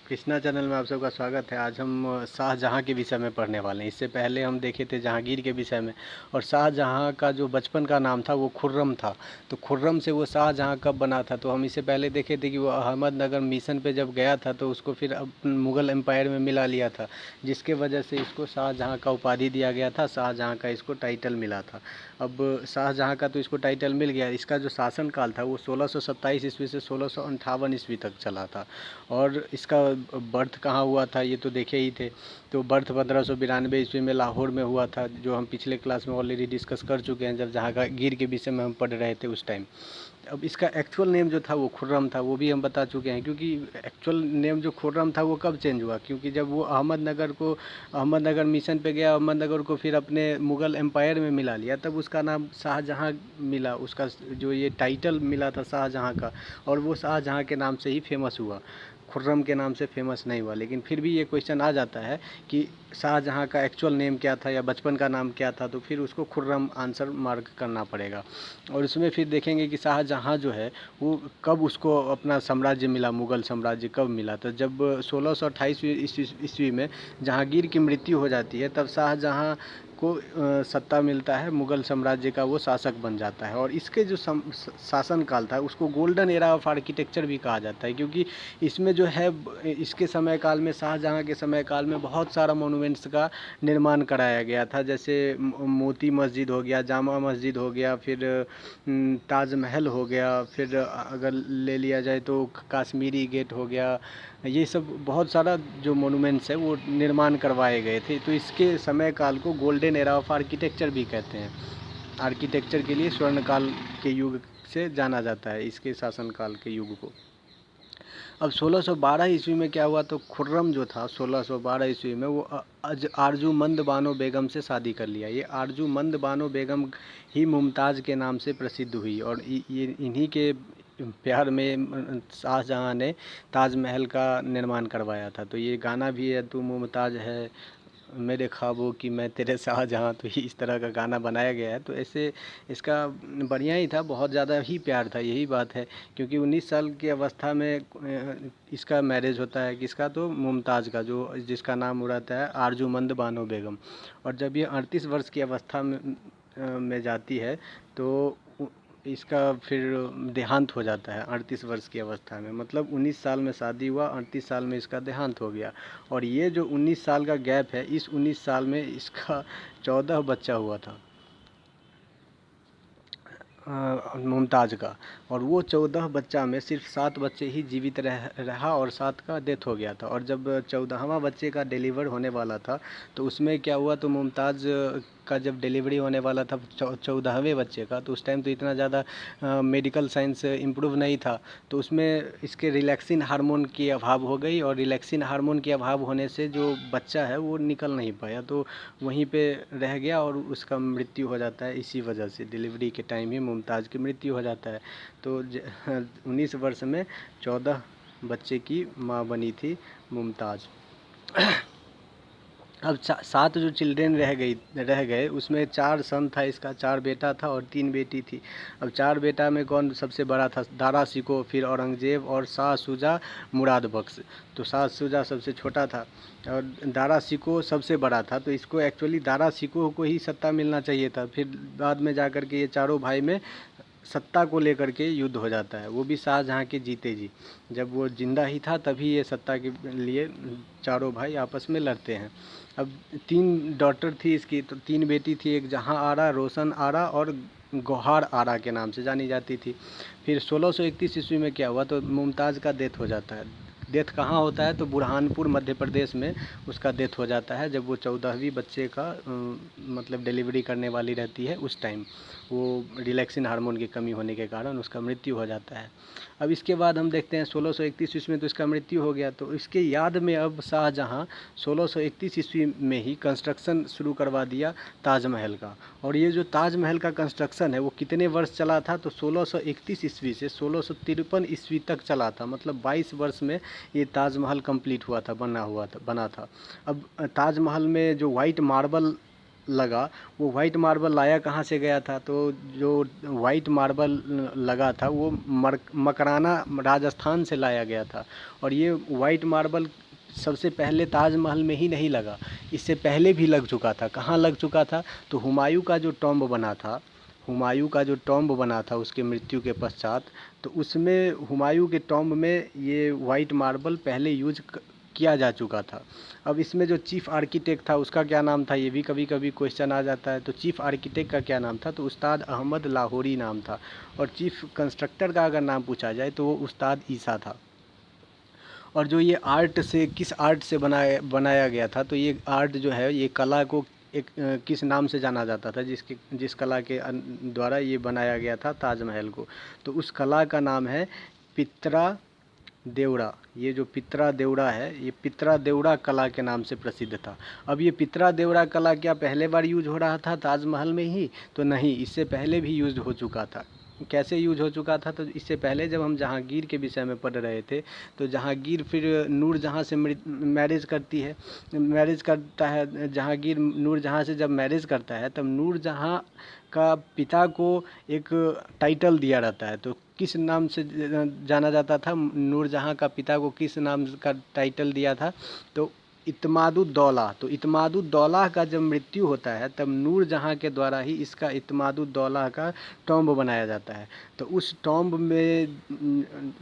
Krishna channel में आप सबका स्वागत है। आज हम शाहजहाँ के विषय में पढ़ने वाले हैं। इससे पहले हम देखे थे जहांगीर के विषय में, और शाहजहाँ का जो बचपन का नाम था वो खुर्रम था। तो खुर्रम से वो शाहजहाँ कब बना था, तो हम इससे पहले देखे थे कि वो अहमदनगर मिशन पे जब गया था तो उसको फिर मुग़ल एम्पायर में मिला लिया था, जिसके वजह से इसको शाहजहाँ का उपाधि दिया गया था, शाहजहाँ का इसको टाइटल मिला था। अब शाहजहाँ का तो इसको टाइटल मिल गया। इसका जो शासनकाल था वो 1627 ईस्वी से 1658 ईस्वी तक चला था। और इसका बर्थ कहाँ हुआ था ये तो देखे ही थे। तो बर्थ 1592 ईस्वी में लाहौर में हुआ था, जो हम पिछले क्लास में ऑलरेडी डिस्कस कर चुके हैं जब जहांगीर के विषय में हम पढ़ रहे थे उस टाइम। अब इसका एक्चुअल नेम जो था वो खुर्रम था, वो भी हम बता चुके हैं। क्योंकि एक्चुअल नेम जो खुर्रम था वो कब चेंज हुआ, क्योंकि जब वो अहमदनगर मिशन पे गया, अहमदनगर को फिर अपने मुग़ल एम्पायर में मिला लिया, तब उसका नाम शाहजहाँ मिला। उसका जो ये टाइटल मिला था शाहजहाँ का, और वो शाहजहाँ के नाम से ही फेमस हुआ, खुर्रम के नाम से फेमस नहीं हुआ। लेकिन फिर भी ये क्वेश्चन आ जाता है कि शाहजहाँ का एक्चुअल नेम क्या था या बचपन का नाम क्या था, तो फिर उसको खुर्रम आंसर मार्क करना पड़ेगा। और इसमें फिर देखेंगे कि शाहजहाँ जो है वो कब उसको अपना साम्राज्य मिला, मुग़ल साम्राज्य कब मिला। तो जब 1628 ईस्वी में जहांगीर की मृत्यु हो जाती है, तब शाहजहाँ को सत्ता मिलता है, मुग़ल साम्राज्य का वो शासक बन जाता है। और इसके जो शासनकाल था उसको गोल्डन एरा ऑफ आर्किटेक्चर भी कहा जाता है, क्योंकि इसमें जो है इसके समय काल में, शाहजहाँ के समय काल में बहुत सारा मोनूमेंट्स का निर्माण कराया गया था। जैसे मोती मस्जिद हो गया, जामा मस्जिद हो गया, फिर ताजमहल हो गया, फिर अगर ले लिया जाए तो काश्मीरी गेट हो गया। ये सब बहुत सारा जो मोनूमेंट्स है वो निर्माण करवाए गए थे। तो इसके समय काल को गोल्डन एरा ऑफ आर्किटेक्चर भी कहते हैं। आर्किटेक्चर के लिए स्वर्ण काल के युग से जाना जाता है इसके शासनकाल के युग को। अब 1612 ईस्वी में क्या हुआ, तो खुर्रम जो था 1612 ईस्वी में वो आरजूमंद बानो बेगम से शादी कर लिया। ये आरजूमंद बानो बेगम ही मुमताज़ के नाम से प्रसिद्ध हुई, और ये इन्हीं के प्यार में शाहजहाँ ने ताजमहल का निर्माण करवाया था। तो ये गाना भी है, तू मुमताज़ है मेरे ख्वाबों की मैं तेरे शाहजहाँ, तो इस तरह का गाना बनाया गया है। तो ऐसे इसका बढ़िया ही था, बहुत ज़्यादा ही प्यार था, यही बात है। क्योंकि 19 साल की अवस्था में इसका मैरिज होता है, किसका, तो मुमताज़ का, जो जिसका नाम रहता है आरजूमंद बानो बेगम। और जब ये 38 वर्ष की अवस्था में जाती है तो इसका फिर देहांत हो जाता है 38 वर्ष की अवस्था में। मतलब 19 साल में शादी हुआ, 38 साल में इसका देहांत हो गया। और ये जो 19 साल का गैप है, इस 19 साल में इसका 14 बच्चा हुआ था मुमताज़ का। और वो 14 बच्चा में सिर्फ 7 बच्चे ही जीवित रहा, और 7 का डेथ हो गया था। और जब 14वां बच्चे का डिलीवर होने वाला था, तो उसमें क्या हुआ, तो मुमताज़ का जब डिलीवरी होने वाला था 14वें बच्चे का, तो उस टाइम तो इतना ज़्यादा मेडिकल साइंस इम्प्रूव नहीं था। तो उसमें इसके रिलैक्सिन हार्मोन की अभाव हो गई, और रिलैक्सिन हार्मोन के अभाव होने से जो बच्चा है वो निकल नहीं पाया, तो वहीं पे रह गया और उसका मृत्यु हो जाता है। इसी वजह से डिलीवरी के टाइम ही मुमताज़ की मृत्यु हो जाता है। तो 19 वर्ष में 14 बच्चे की माँ बनी थी मुमताज़। अब 7 जो चिल्ड्रेन रह गए उसमें 4 सन था इसका, 4 बेटा था और 3 बेटी थी। अब 4 बेटा में कौन सबसे बड़ा था, दारा शिकोह, फिर औरंगज़ेब और शाह शुजा मुराद बख्श। तो शाह शुजा सबसे छोटा था और दारा शिकोह सबसे बड़ा था। तो इसको एक्चुअली दारा शिकोह को ही सत्ता मिलना चाहिए था। फिर बाद में जा कर के ये चारों भाई में सत्ता को लेकर के युद्ध हो जाता है, वो भी शाहजहाँ के जीते जी। जब वो जिंदा ही था तभी ये सत्ता के लिए चारों भाई आपस में लड़ते हैं। अब 3 डॉटर थी इसकी, तो 3 बेटी थी, एक जहाँ आरा, रोशन आरा और गौहार आरा के नाम से जानी जाती थी। फिर 1631 ईस्वी में क्या हुआ, तो मुमताज़ का डेथ हो जाता है। डेथ कहाँ होता है, तो बुरहानपुर मध्य प्रदेश में उसका डेथ हो जाता है, जब वो 14वीं बच्चे का मतलब डिलीवरी करने वाली रहती है उस टाइम। वो रिलैक्सिन हार्मोन की कमी होने के कारण उसका मृत्यु हो जाता है। अब इसके बाद हम देखते हैं 1631 ईस्वी में तो इसका मृत्यु हो गया। तो इसके याद में अब शाहजहाँ 1631 ईस्वी में ही कंस्ट्रक्शन शुरू करवा दिया ताजमहल का। और ये जो ताजमहल का कंस्ट्रक्शन है वो कितने वर्ष चला था, तो 1631 ईस्वी से 1653 ईस्वी तक चला था। मतलब 22 वर्ष में ये ताजमहल कंप्लीट हुआ था, बना था। अब ताजमहल में जो वाइट मार्बल लगा, वो वाइट मार्बल लाया कहाँ से गया था? तो जो वाइट मार्बल लगा था वो मकराना राजस्थान से लाया गया था। और ये वाइट मार्बल सबसे पहले ताजमहल में ही नहीं लगा, इससे पहले भी लग चुका था। कहाँ लग चुका था? तो हुमायूं का जो टॉम्ब बना था, हुमायूं का जो टॉम्ब बना था उसके मृत्यु के पश्चात, तो उसमें हुमायूं के टॉम्ब में ये वाइट मार्बल पहले यूज किया जा चुका था। अब इसमें जो चीफ़ आर्किटेक्ट था उसका क्या नाम था, ये भी कभी कभी क्वेश्चन आ जाता है। तो चीफ़ आर्किटेक्ट का क्या नाम था? तो उस्ताद अहमद लाहौरी नाम था। और चीफ़ कंस्ट्रक्टर का अगर नाम पूछा जाए तो वो उस्ताद ईसा था। और जो ये आर्ट से, किस आर्ट से बनाया गया था, तो ये आर्ट जो है, ये कला को एक किस नाम से जाना जाता था, जिस कला के द्वारा ये बनाया गया था ताजमहल को? तो उस कला का नाम है पित्रा देवड़ा। ये जो पित्रा देवड़ा है, ये पित्रा देवड़ा कला के नाम से प्रसिद्ध था। अब ये पित्रा देवड़ा कला क्या पहले बार यूज हो रहा था ताजमहल में ही? तो नहीं, इससे पहले भी यूज हो चुका था। कैसे यूज हो चुका था? तो इससे पहले जब हम जहांगीर के विषय में पढ़ रहे थे, तो जहांगीर फिर नूरजहाँ से मैरिज करती है, मैरिज करता है जहांगीर। नूरजहाँ से जब मैरिज करता है तब नूरजहाँ का पिता को एक टाइटल दिया रहता है। तो किस नाम से जाना जाता था? नूरजहाँ का पिता को किस नाम का टाइटल दिया था? तो इत्मादुद्दौला। तो इत्मादुद्दौला का जब मृत्यु होता है तब नूरजहाँ के द्वारा ही इसका इत्मादुद्दौला का टॉम्ब बनाया जाता है। तो उस टॉम्ब में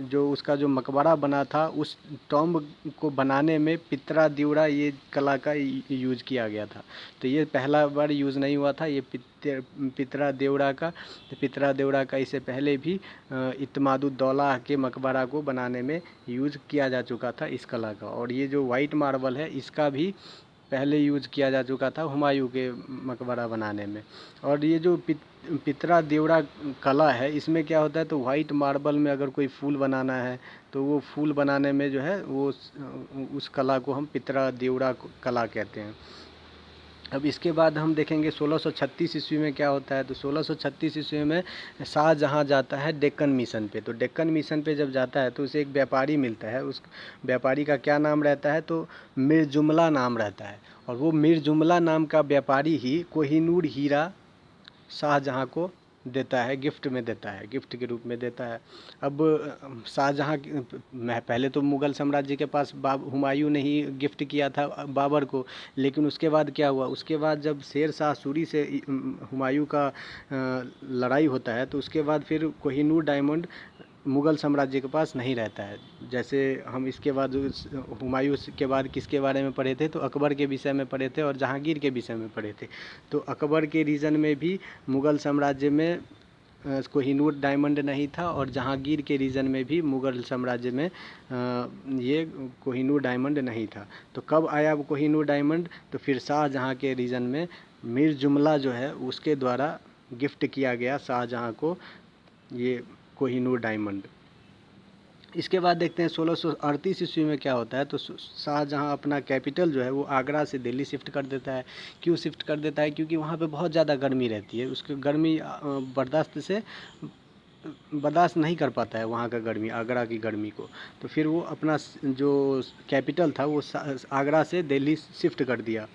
जो उसका जो मकबरा बना था, उस टॉम्ब को बनाने में पित्रा देवड़ा ये कला का यूज किया गया था। तो ये पहला बार यूज़ नहीं हुआ था, ये पित्रा देवड़ा का। पित्रा देवड़ा का इससे पहले भी इत्मादुद्दौला के मकबरा को बनाने में यूज किया जा चुका था इस कला का। और ये जो वाइट मार्बल है इसका भी पहले यूज किया जा चुका था हुमायूं के मकबरा बनाने में। और ये जो पित्रा देवड़ा कला है, इसमें क्या होता है? तो वाइट मार्बल में अगर कोई फूल बनाना है तो वो फूल बनाने में जो है वो उस कला को हम पित्रा देवड़ा कला कहते हैं। अब इसके बाद हम देखेंगे 1636 ईस्वी में क्या होता है। तो 1636 ईस्वी में शाहजहाँ जाता है डेक्कन मिशन पे। तो डेक्कन मिशन पे जब जाता है तो उसे एक व्यापारी मिलता है। उस व्यापारी का क्या नाम रहता है? तो मीर जुमला नाम रहता है। और वो मीर जुमला नाम का व्यापारी ही कोहिनूर हीरा शाहजहाँ को देता है, गिफ्ट में देता है, गिफ्ट के रूप में देता है। अब शाहजहाँ पहले तो मुग़ल साम्राज्य के पास हुमायूं ने ही गिफ्ट किया था बाबर को। लेकिन उसके बाद क्या हुआ? उसके बाद जब शेर शाह सूरी से हुमायूं का लड़ाई होता है तो उसके बाद फिर कोहिनूर डायमंड मुग़ल साम्राज्य के पास नहीं रहता है। जैसे हम इसके बाद हुमायूं के बाद किसके बारे में पढ़े थे? तो अकबर के विषय में पढ़े थे और जहांगीर के विषय में पढ़े थे। तो अकबर के रीजन में भी मुग़ल साम्राज्य में कोहिनूर डायमंड नहीं था, और जहांगीर के रीजन में भी मुग़ल साम्राज्य में ये कोहिनूर डायमंड नहीं था। तो कब आया वो कोहिनूर डायमंड? तो फिर शाहजहाँ के रीजन में मीर जुमला जो है उसके द्वारा गिफ्ट किया गया शाहजहाँ को ये कोहिनूर डायमंड। इसके बाद देखते हैं 1638 ईस्वी में क्या होता है। तो शाहजहाँ अपना कैपिटल जो है वो आगरा से दिल्ली शिफ्ट कर देता है। क्यों शिफ्ट कर देता है? क्योंकि वहाँ पे बहुत ज़्यादा गर्मी रहती है, उसकी गर्मी बर्दाश्त नहीं कर पाता है वहाँ का गर्मी, आगरा की गर्मी को। तो फिर वो अपना जो कैपिटल था वो आगरा से दिल्ली शिफ्ट कर दिया।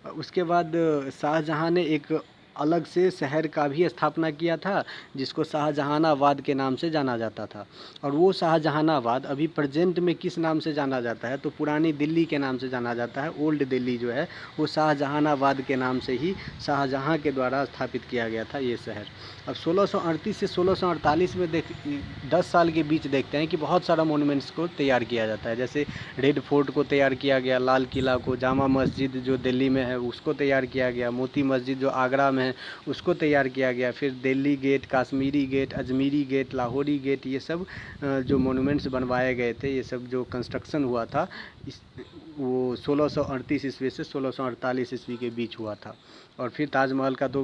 उसके बाद शाहजहाँ ने एक अलग से शहर का भी स्थापना किया था जिसको शाहजहानाबाद के नाम से जाना जाता था। और वो शाहजहानाबाद अभी प्रेजेंट में किस नाम से जाना जाता है? तो पुरानी दिल्ली के नाम से जाना जाता है। ओल्ड दिल्ली जो है वो शाहजहानाबाद के नाम से ही शाहजहाँ के द्वारा स्थापित किया गया था ये शहर। अब 1638 से 1648 में 10 साल के बीच देखते हैं कि बहुत सारा मोनूमेंट्स को तैयार किया जाता है। जैसे रेड फोर्ट को तैयार किया गया, लाल किला को, जामा मस्जिद जो दिल्ली में है उसको तैयार किया गया, मोती मस्जिद जो आगरा में है उसको तैयार किया गया, फिर Delhi Gate, Kashmiri Gate, Ajmeri Gate, Lahori Gate, ये सब जो मोनूमेंट्स बनवाए गए थे, ये सब जो कंस्ट्रक्शन हुआ था वो 1638 ईस्वी से 1648 ईस्वी के बीच हुआ था। और फिर ताजमहल का तो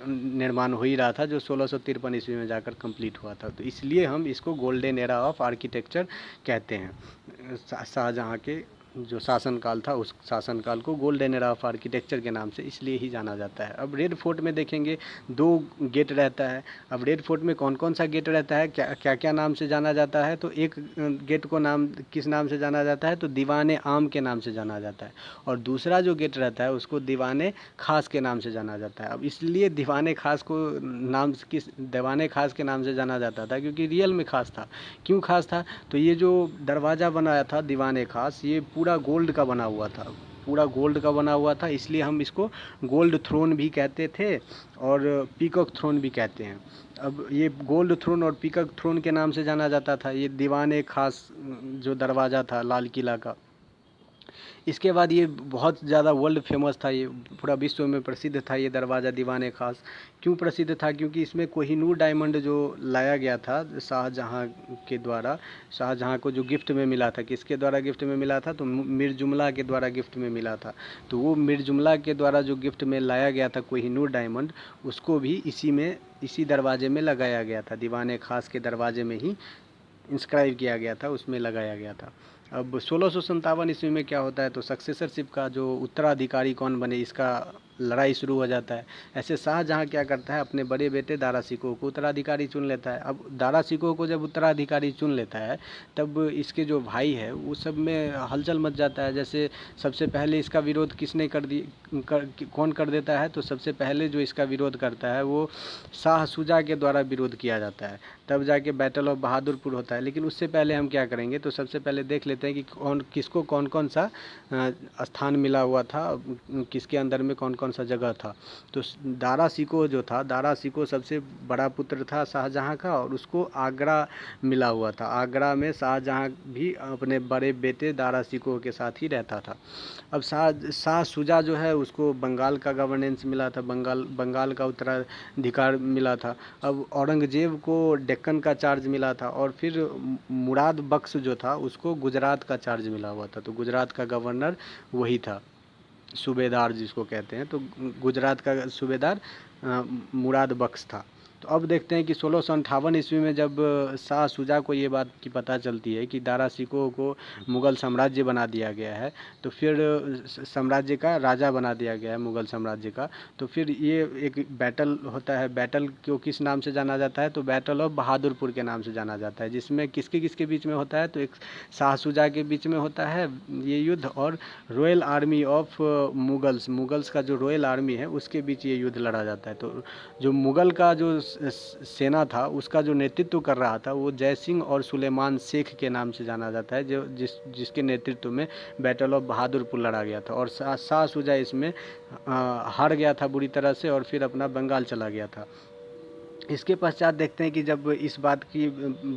निर्माण हो ही रहा था जो 1653 ईस्वी में जाकर कंप्लीट हुआ था। तो इसलिए हम इसको गोल्डन एरा ऑफ आर्किटेक्चर कहते हैं शाहजहाँ के जो शासनकाल था उस शासनकाल को गोल्डन एरा ऑफ आर्किटेक्चर के नाम से इसलिए ही जाना जाता है। अब रेड फोर्ट में देखेंगे 2 गेट रहता है। अब रेड फोर्ट में कौन कौन सा गेट रहता है, क्या क्या क्या नाम से जाना जाता है, तो एक गेट को नाम किस नाम से जाना जाता है, तो दीवाने आम के नाम से जाना जाता है, और दूसरा जो गेट रहता है उसको दीवाने खास के नाम से जाना जाता है। अब इसलिए दीवाने खास को नाम किस दीवाने खास के नाम से जाना जाता था क्योंकि रियल में खास था। क्यों खास था, तो ये जो दरवाज़ा बनाया था दीवाने खास, ये पूरा गोल्ड का बना हुआ था, पूरा गोल्ड का बना हुआ था, इसलिए हम इसको गोल्ड थ्रोन भी कहते थे और पीकॉक थ्रोन भी कहते हैं। अब ये गोल्ड थ्रोन और पीकॉक थ्रोन के नाम से जाना जाता था ये दीवाने खास जो दरवाज़ा था लाल किला का। इसके बाद ये बहुत ज़्यादा वर्ल्ड फेमस था, ये पूरा विश्व में प्रसिद्ध था ये दरवाज़ा दीवाने खास। क्यों प्रसिद्ध था, क्योंकि इसमें कोहिनूर डायमंड जो लाया गया था शाहजहाँ के द्वारा, शाहजहाँ को जो गिफ्ट में मिला था, किसके द्वारा गिफ्ट में मिला था, तो मीर जुमला के द्वारा गिफ्ट में मिला था। तो वो मीर जुमला के द्वारा जो गिफ्ट में लाया गया था कोहिनूर डायमंड, उसको भी इसी दरवाजे में लगाया गया था, दीवाने खास के दरवाजे में ही इंस्क्राइब किया गया था, उसमें लगाया गया था। अब 1657 ईस्वी में क्या होता है, तो सक्सेसरशिप का जो उत्तराधिकारी कौन बने इसका लड़ाई शुरू हो जाता है। ऐसे शाहजहाँ क्या करता है, अपने बड़े बेटे दारा शिकोह को उत्तराधिकारी चुन लेता है। अब दारा शिकोह को जब उत्तराधिकारी चुन लेता है तब इसके जो भाई है वो सब में हलचल मच जाता है। जैसे सबसे पहले इसका विरोध किसने कौन कर देता है, तो सबसे पहले जो इसका विरोध करता है वो शाह शुजा के द्वारा विरोध किया जाता है, तब जाके बैटल ऑफ बहादुरपुर होता है। लेकिन उससे पहले हम क्या करेंगे, तो सबसे पहले देख लेते हैं कि किसको कौन कौन सा स्थान मिला हुआ था, किसके अंदर में कौन कौन सा जगह था। तो दारा शिकोह जो था, दारा शिकोह सबसे बड़ा पुत्र था शाहजहाँ का, और उसको आगरा मिला हुआ था। आगरा में शाहजहाँ भी अपने बड़े बेटे दारा शिकोह के साथ ही रहता था। अब शाह शुजा जो है उसको बंगाल का गवर्नेंस मिला था, बंगाल का उत्तराधिकार मिला था। अब औरंगजेब को डेक्कन का चार्ज मिला था, और फिर मुराद बख्श जो था उसको गुजरात का चार्ज मिला हुआ था। तो गुजरात का गवर्नर वही था, सूबेदार जिसको कहते हैं, तो गुजरात का सूबेदार मुराद बख्श था। तो अब देखते हैं कि 1658 ईस्वी में जब शाह शुजा को ये बात की पता चलती है कि दारा शिकोह को मुग़ल साम्राज्य बना दिया गया है, तो फिर साम्राज्य का राजा बना दिया गया है मुग़ल साम्राज्य का, तो फिर ये एक बैटल होता है। बैटल को किस नाम से जाना जाता है, तो बैटल ऑफ बहादुरपुर के नाम से जाना जाता है, जिसमें किसके किसके बीच में होता है, तो एक शाह शुजा के बीच में होता है ये युद्ध, और रॉयल आर्मी ऑफ मुगल्स का जो रॉयल आर्मी है उसके बीच ये युद्ध लड़ा जाता है। तो जो मुग़ल का जो सेना था उसका जो नेतृत्व कर रहा था वो जय सिंह और सुलेमान शेख के नाम से जाना जाता है, जो जिसके नेतृत्व में बैटल ऑफ बहादुरपुर लड़ा गया था। और शाह शुजा इसमें हार गया था बुरी तरह से, और फिर अपना बंगाल चला गया था। इसके पश्चात देखते हैं कि जब इस बात की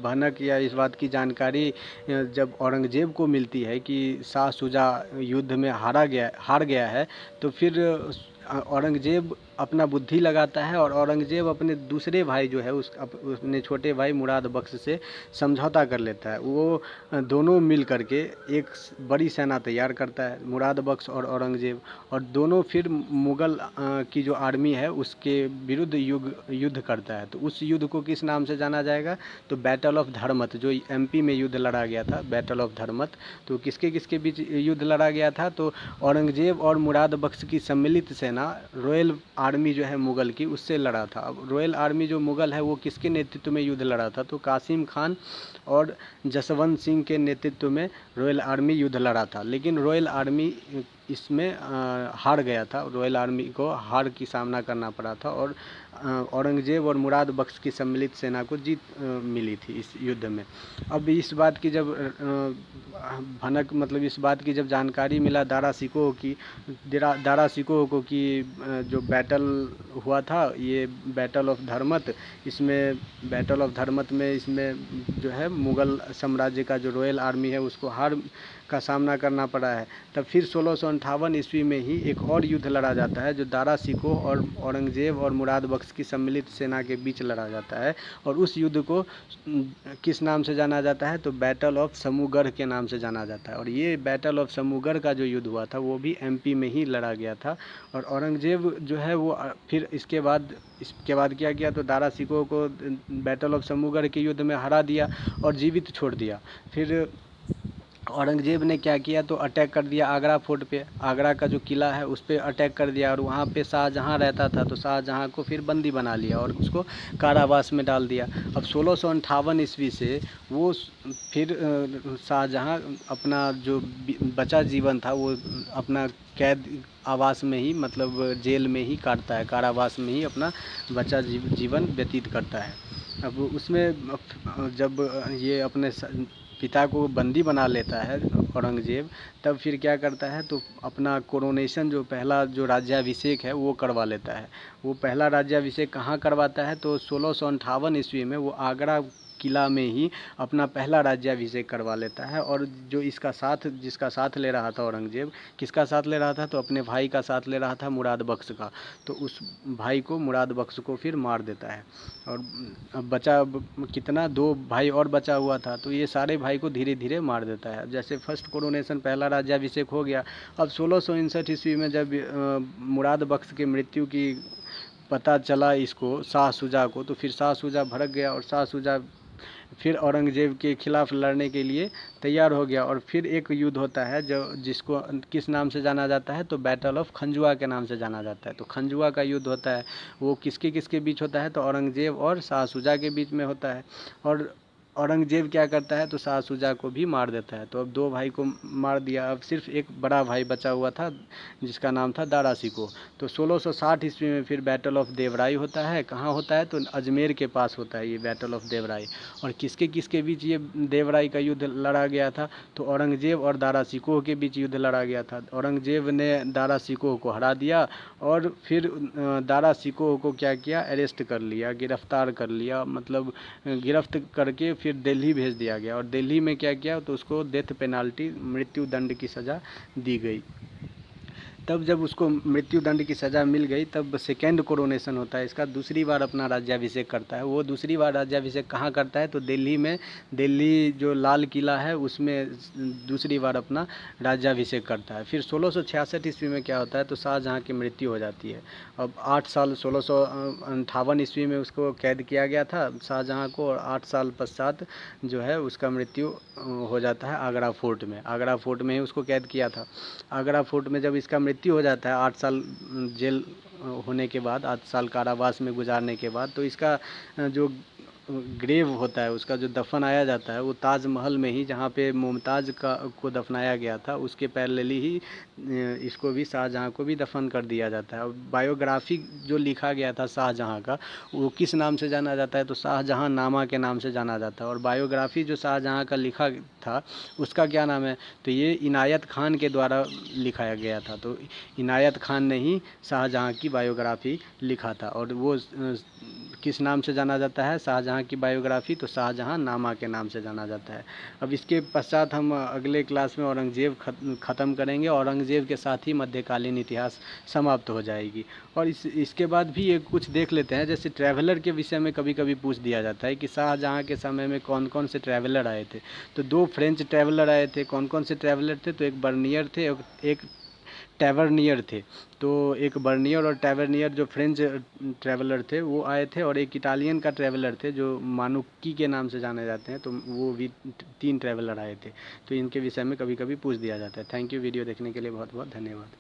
भनक या इस बात की जानकारी जब औरंगजेब को मिलती है कि शाह शुजा युद्ध में हार गया है, तो फिर औरंगजेब अपना बुद्धि लगाता है, और औरंगजेब अपने दूसरे भाई जो है अपने छोटे भाई मुराद बख्श से समझौता कर लेता है। वो दोनों मिल करके एक बड़ी सेना तैयार करता है, मुराद बख्श और औरंगजेब, और दोनों फिर मुग़ल की जो आर्मी है उसके विरुद्ध युद्ध करता है। तो उस युद्ध को किस नाम से जाना जाएगा, तो बैटल ऑफ धर्मत, जो एमपी में युद्ध लड़ा गया था, बैटल ऑफ धर्मत। तो किसके किसके बीच युद्ध लड़ा गया था, तो औरंगजेब और मुराद बख्श की सम्मिलित सेना रॉयल आर्मी जो है मुग़ल की उससे लड़ा था। अब रॉयल आर्मी जो मुग़ल है वो किसके नेतृत्व में युद्ध लड़ा था, तो कासिम खान और जसवंत सिंह के नेतृत्व में रॉयल आर्मी युद्ध लड़ा था। लेकिन रॉयल आर्मी इसमें हार गया था, रॉयल आर्मी को हार की सामना करना पड़ा था, और औरंगजेब और मुराद बख्श की सम्मिलित सेना को जीत मिली थी इस युद्ध में। अब इस बात की जब भनक मतलब इस बात की जब जानकारी मिला दारा शिकोह को कि जो बैटल हुआ था ये बैटल ऑफ धर्मत, इसमें बैटल ऑफ धर्मत में इसमें जो है मुग़ल साम्राज्य का जो रॉयल आर्मी है उसको हार का सामना करना पड़ा है, तब फिर 1658 ईस्वी में ही एक और युद्ध लड़ा जाता है जो दारा शिकोह और औरंगजेब और मुराद बख्श की सम्मिलित सेना के बीच लड़ा जाता है। और उस युद्ध को किस नाम से जाना जाता है, तो बैटल ऑफ समूगढ़ के नाम से जाना जाता है। और ये बैटल ऑफ समूगढ़ का जो युद्ध हुआ था वो भी एमपी में ही लड़ा गया था। और औरंगजेब जो है वो फिर इसके बाद क्या किया, तो दारा शिकोह को बैटल ऑफ समूगढ़ के युद्ध में हरा दिया और जीवित छोड़ दिया। फिर औरंगज़ेब ने क्या किया, तो अटैक कर दिया आगरा फोर्ट पे। आगरा का जो किला है उस पे अटैक कर दिया, और वहाँ पे शाहजहाँ रहता था, तो शाहजहाँ को फिर बंदी बना लिया और उसको कारावास में डाल दिया। अब 1658 ईस्वी से वो फिर शाहजहाँ अपना जो बचा जीवन था वो अपना कैद आवास में ही, मतलब जेल में ही काटता है, कारावास में ही अपना बचा जीवन व्यतीत करता है। अब उसमें जब ये अपने पिता को बंदी बना लेता है औरंगज़ेब, तब फिर क्या करता है, तो अपना कोरोनेशन, जो पहला जो राज्याभिषेक है वो करवा लेता है। वो पहला राज्याभिषेक कहाँ करवाता है, तो 1658 ईस्वी में वो आगरा किला में ही अपना पहला राज्याभिषेक करवा लेता है। और जो इसका साथ, जिसका साथ ले रहा था औरंगज़ेब, किसका साथ ले रहा था, तो अपने भाई का साथ ले रहा था, मुराद बख्श का। तो उस भाई को, मुराद बख्श को फिर मार देता है। और अब बचा कितना, 2 भाई और बचा हुआ था, तो ये सारे भाई को धीरे धीरे मार देता है। जैसे फर्स्ट कोरोनेशन, पहला राज्याभिषेक हो गया। अब 1659 ईस्वी में जब मुराद बख्श की मृत्यु की पता चला इसको, शाह शुजा को, तो फिर शाह शुजा भड़क गया और शाह शुजा फिर औरंगज़ेब के खिलाफ़ लड़ने के लिए तैयार हो गया। और फिर एक युद्ध होता है जो जिसको किस नाम से जाना जाता है, तो बैटल ऑफ खंजुआ के नाम से जाना जाता है। तो खंजुआ का युद्ध होता है, वो किसके किसके बीच होता है, तो औरंगज़ेब और शाह शुजा के बीच में होता है। और औरंगज़ेब क्या करता है, तो शाह शुजा को भी मार देता है। तो अब 2 भाई को मार दिया, अब सिर्फ एक बड़ा भाई बचा हुआ था जिसका नाम था दारा शिकोह। तो 1660 ईस्वी में फिर बैटल ऑफ देवराई होता है। कहाँ होता है, तो अजमेर के पास होता है ये बैटल ऑफ देवराई। और किसके किसके बीच ये देवराई का युद्ध लड़ा गया था, तो औरंगज़ेब और दारा शिकोह के बीच युद्ध लड़ा गया था। औरंगज़ेब ने दारा शिकोह को हरा दिया, और फिर दारा शिकोह को क्या किया, अरेस्ट कर लिया, गिरफ्तार कर लिया, मतलब गिरफ्त करके फिर दिल्ली भेज दिया गया। और दिल्ली में क्या किया, तो उसको डेथ पेनाल्टी, मृत्यु दंड की सज़ा दी गई। तब जब उसको मृत्यु दंड की सज़ा मिल गई, तब सेकेंड कोरोनेशन होता है इसका, दूसरी बार अपना राज्याभिषेक करता है। वो दूसरी बार राज्याभिषेक कहाँ करता है, तो दिल्ली में, दिल्ली जो लाल किला है उसमें दूसरी बार अपना राज्याभिषेक करता है। फिर 1666 ईस्वी में क्या होता है, तो शाहजहाँ की मृत्यु हो जाती है। अब 8 साल, 1658 ईस्वी में उसको कैद किया गया था शाहजहाँ को, और 8 साल पश्चात जो है उसका मृत्यु हो जाता है आगरा फोर्ट में। आगरा फोर्ट में ही उसको कैद किया था। आगरा फोर्ट में जब इसका मृत्यु हो जाता है 8 साल जेल होने के बाद, 8 साल कारावास में गुजारने के बाद, तो इसका जो ग्रेव होता है, उसका जो दफनाया जाता है, वो ताजमहल में ही, जहाँ पे मुमताज़ का को दफनाया गया था, उसके पैरेलली ही इसको भी, शाहजहाँ को भी दफन कर दिया जाता है। और बायोग्राफी जो लिखा गया था शाहजहाँ का, वो किस नाम से जाना जाता है, तो शाहजहाँ नामा के नाम से जाना जाता है। और बायोग्राफी जो शाहजहाँ का लिखा था उसका क्या नाम है, तो ये इनायत खान के द्वारा लिखाया गया था। तो इनायत खान ने ही शाहजहाँ की बायोग्राफी लिखा था। और वो किस नाम से जाना जाता है शाहजहाँ की बायोग्राफी, तो शाहजहाँ नामा के नाम से जाना जाता है। अब इसके पश्चात हम अगले क्लास में औरंगज़ेब ख़त्म करेंगे। औरंगज़ेब के साथ ही मध्यकालीन इतिहास समाप्त हो जाएगी। और इसके बाद भी ये कुछ देख लेते हैं, जैसे ट्रैवलर के विषय में कभी कभी पूछ दिया जाता है कि शाहजहाँ के समय में कौन कौन से ट्रैवलर आए थे। तो 2 फ्रेंच ट्रैवलर आए थे। कौन कौन से ट्रैवलर थे, तो एक बर्नियर थे और एक टैवर्नियर थे। तो एक बर्नियर और टैवर्नियर जो फ्रेंच ट्रैवलर थे वो आए थे, और एक इटालियन का ट्रैवलर थे जो मानुक्की के नाम से जाने जाते हैं, तो वो भी 3 ट्रैवलर आए थे। तो इनके विषय में कभी कभी पूछ दिया जाता है। थैंक यू, वीडियो देखने के लिए बहुत बहुत धन्यवाद।